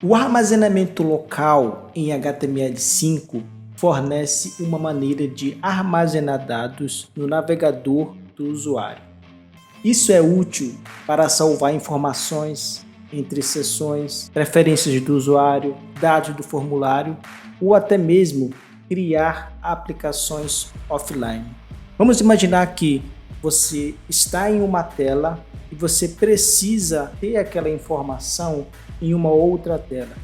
O armazenamento local em HTML5 fornece uma maneira de armazenar dados no navegador do usuário. Isso é útil para salvar informações entre seções, preferências do usuário, dados do formulário ou até mesmo criar aplicações offline. Vamos imaginar que você está em uma tela e você precisa ter aquela informação em uma outra tela.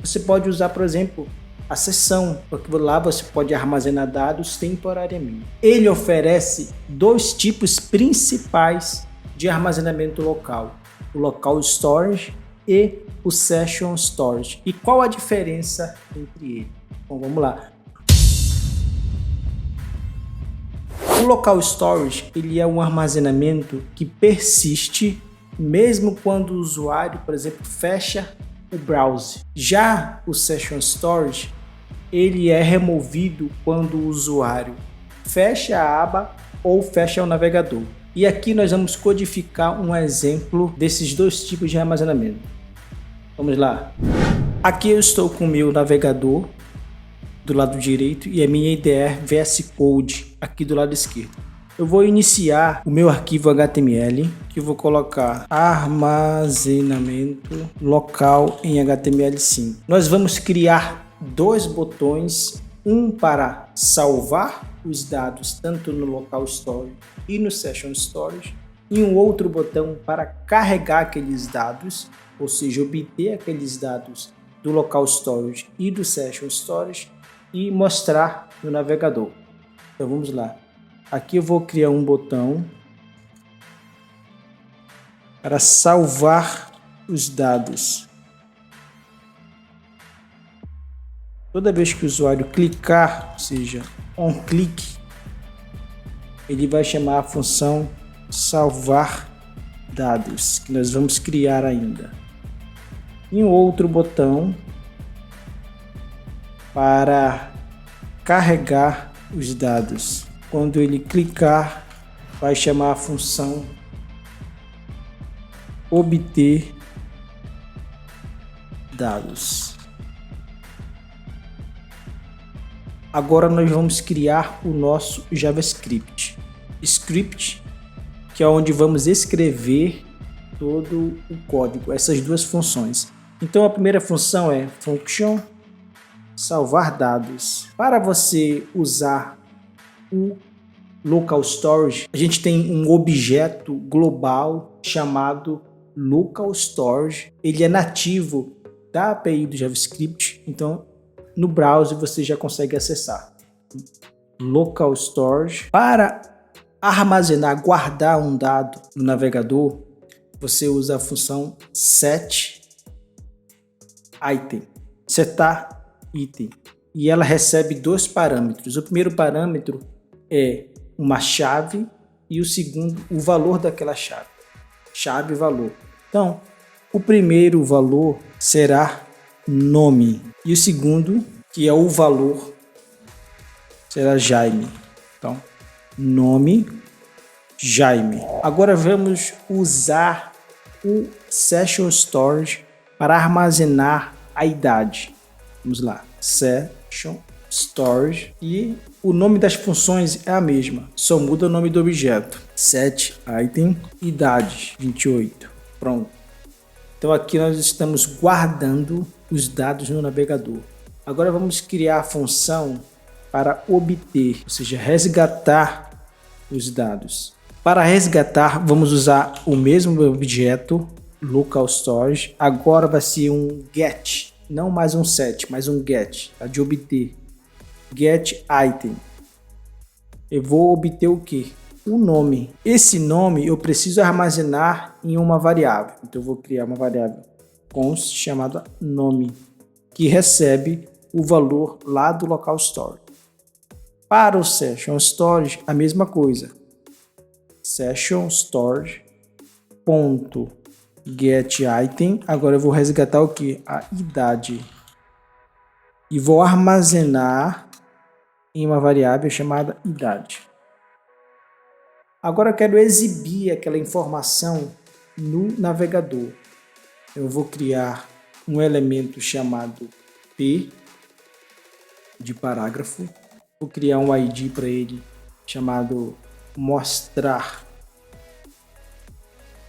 Você pode usar, por exemplo, a seção, porque lá você pode armazenar dados temporariamente. Ele oferece dois tipos principais de armazenamento local: o local storage e o session storage. E qual a diferença entre eles? Bom, vamos lá. O local storage ele é um armazenamento que persiste mesmo quando o usuário, por exemplo, fecha o browser. Já o session storage ele é removido quando o usuário fecha a aba ou fecha o navegador. E aqui nós vamos codificar um exemplo desses dois tipos de armazenamento. Vamos lá. Aqui eu estou com o meu navegador do lado direito e a minha IDE VS Code aqui do lado esquerdo. Eu vou iniciar o meu arquivo HTML, que eu vou colocar armazenamento local em HTML5. Nós vamos criar dois botões, um para salvar os dados tanto no local storage e no session storage, e um outro botão para carregar aqueles dados, ou seja, obter aqueles dados do local storage e do session storage e mostrar no navegador. Então vamos lá. Aqui eu vou criar um botão para salvar os dados. Toda vez que o usuário clicar, ou seja, click, ele vai chamar a função salvar dados, que nós vamos criar ainda. E um outro botão para carregar os dados. Quando ele clicar, vai chamar a função obter dados. Agora nós vamos criar o nosso JavaScript. Script, que é onde vamos escrever todo o código, essas duas funções. Então a primeira função é function salvar dados. Para você usar o local storage, a gente tem um objeto global chamado local storage. Ele é nativo da API do JavaScript, então no browser você já consegue acessar. Local storage. Para armazenar, guardar um dado no navegador, você usa a função set item, setar item, e ela recebe dois parâmetros. O primeiro parâmetro é uma chave e o segundo o valor daquela chave. Chave e valor. Então, o primeiro valor será nome e o segundo, que é o valor, será Jaime. Então, nome Jaime. Agora vamos usar o session storage para armazenar a idade. Vamos lá, session storage, e o nome das funções é a mesma, só muda o nome do objeto. Set item idade 28. Pronto. Então aqui nós estamos guardando os dados no navegador. Agora vamos criar a função para obter, ou seja, resgatar os dados. Para resgatar, vamos usar o mesmo objeto, local storage. Agora vai ser um get, não mais um set, mas um get, tá? De obter. Get item. Eu vou obter o que? O nome. Esse nome eu preciso armazenar em uma variável. Então eu vou criar uma variável const chamada nome, que recebe o valor lá do local storage. Para o session storage, a mesma coisa. Session storage ponto get item. Agora eu vou resgatar o que? A idade. E vou armazenar em uma variável chamada idade. Agora eu quero exibir aquela informação no navegador. Eu vou criar um elemento chamado P de parágrafo. Vou criar um ID para ele chamado mostrar,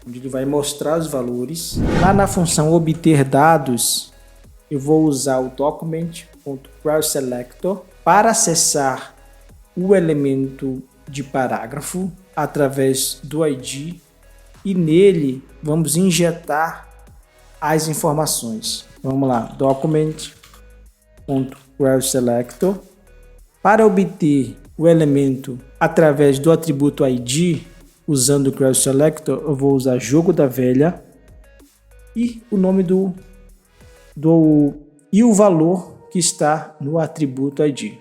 onde ele vai mostrar os valores. Lá na função obter dados, eu vou usar o document.querySelector para acessar o elemento de parágrafo através do ID, e nele vamos injetar as informações. Vamos lá, document.querySelector. Para obter o elemento através do atributo ID, usando o querySelector, eu vou usar jogo da velha e o nome e o valor que está no atributo ID.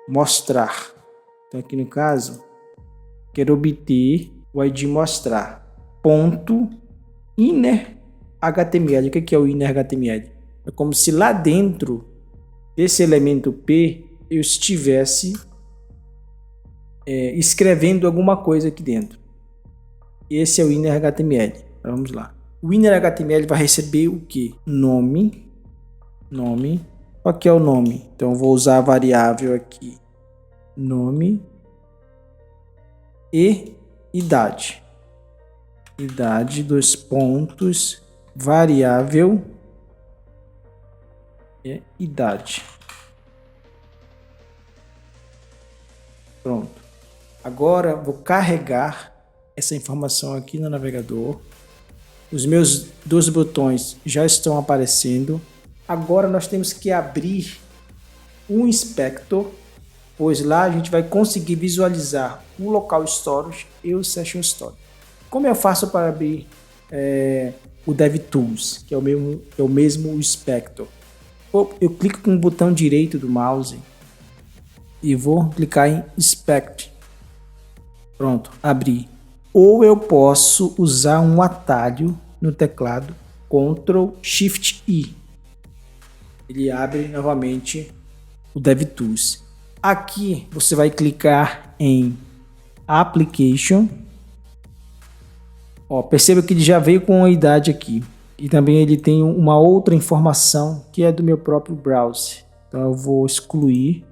Mostrar. Então aqui no caso, quero obter o ID mostrar. Ponto inner HTML. O que é o inner HTML? É como se lá dentro desse elemento P eu estivesse escrevendo alguma coisa aqui dentro. Esse é o inner HTML. Então, vamos lá. O inner HTML vai receber o que? Nome. Qual que é o nome? Então eu vou usar a variável aqui. Nome e idade. Idade, 2 pontos, variável e idade. Pronto. Agora vou carregar essa informação aqui no navegador. Os meus 2 botões já estão aparecendo. Agora nós temos que abrir um inspector, pois lá a gente vai conseguir visualizar o local storage e o session storage. Como eu faço para abrir o DevTools, que é o mesmo inspector? Eu clico com o botão direito do mouse e vou clicar em Inspect. Pronto, abri. Ou eu posso usar um atalho no teclado, Ctrl Shift I. Ele abre novamente o DevTools. Aqui você vai clicar em Application. Perceba que ele já veio com a idade aqui. E também ele tem uma outra informação que é do meu próprio browser. Então eu vou excluir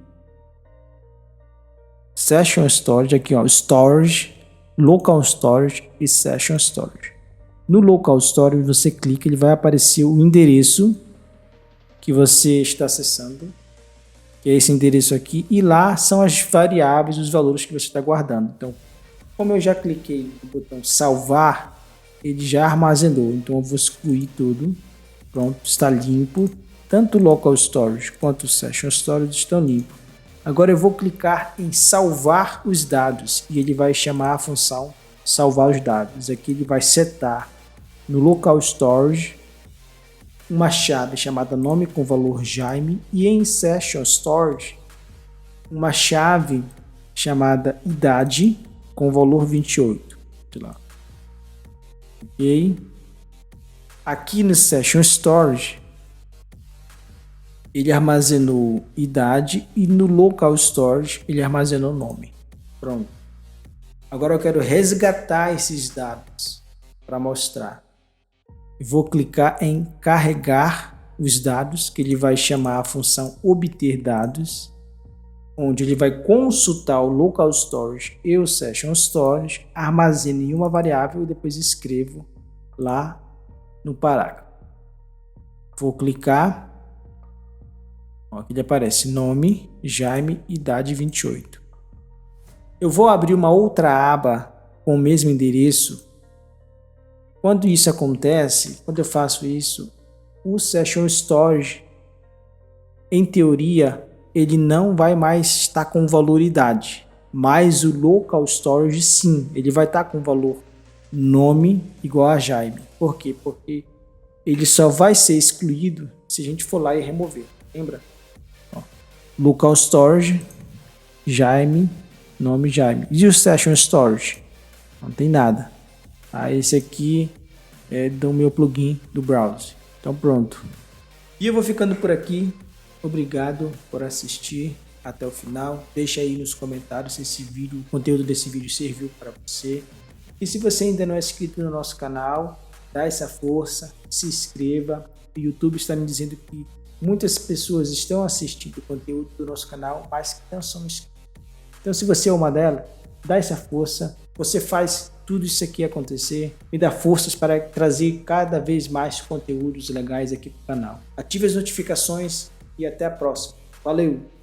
Session Storage, aqui Storage, Local Storage e Session Storage. No Local Storage você clica, ele vai aparecer o endereço que você está acessando, que é esse endereço aqui, e lá são as variáveis, os valores que você está guardando. Então, como eu já cliquei no botão salvar, ele já armazenou, então eu vou excluir tudo. Pronto, está limpo. Tanto o Local Storage quanto o Session Storage estão limpos. Agora eu vou clicar em salvar os dados e ele vai chamar a função salvar os dados. Aqui ele vai setar no Local Storage uma chave chamada nome com valor Jaime e em Session Storage uma chave chamada idade com valor 28. Ok? Aqui no Session Storage ele armazenou idade e no Local Storage ele armazenou nome. Pronto. Agora eu quero resgatar esses dados para mostrar. Vou clicar em carregar os dados, que ele vai chamar a função obter dados, onde ele vai consultar o Local Storage e o Session Storage, armazena em uma variável e depois escrevo lá no parágrafo. Vou clicar. Aqui ele aparece nome, Jaime, idade 28. Eu vou abrir uma outra aba com o mesmo endereço. Quando isso acontece, quando eu faço isso, o Session Storage, em teoria, ele não vai mais estar com valor idade, mas o Local Storage sim, ele vai estar com valor nome igual a Jaime. Por quê? Porque ele só vai ser excluído se a gente for lá e remover. Lembra? Local Storage, Jaime, nome Jaime. E o Session Storage? Não tem nada. Esse aqui é do meu plugin do browser. Então pronto. E eu vou ficando por aqui. Obrigado por assistir até o final. Deixa aí nos comentários se o conteúdo desse vídeo serviu para você. E se você ainda não é inscrito no nosso canal, dá essa força, se inscreva. O YouTube está me dizendo que muitas pessoas estão assistindo o conteúdo do nosso canal, mas que não são inscritos. Então, se você é uma delas, dá essa força. Você faz tudo isso aqui acontecer. Me dá forças para trazer cada vez mais conteúdos legais aqui para o canal. Ative as notificações e até a próxima. Valeu!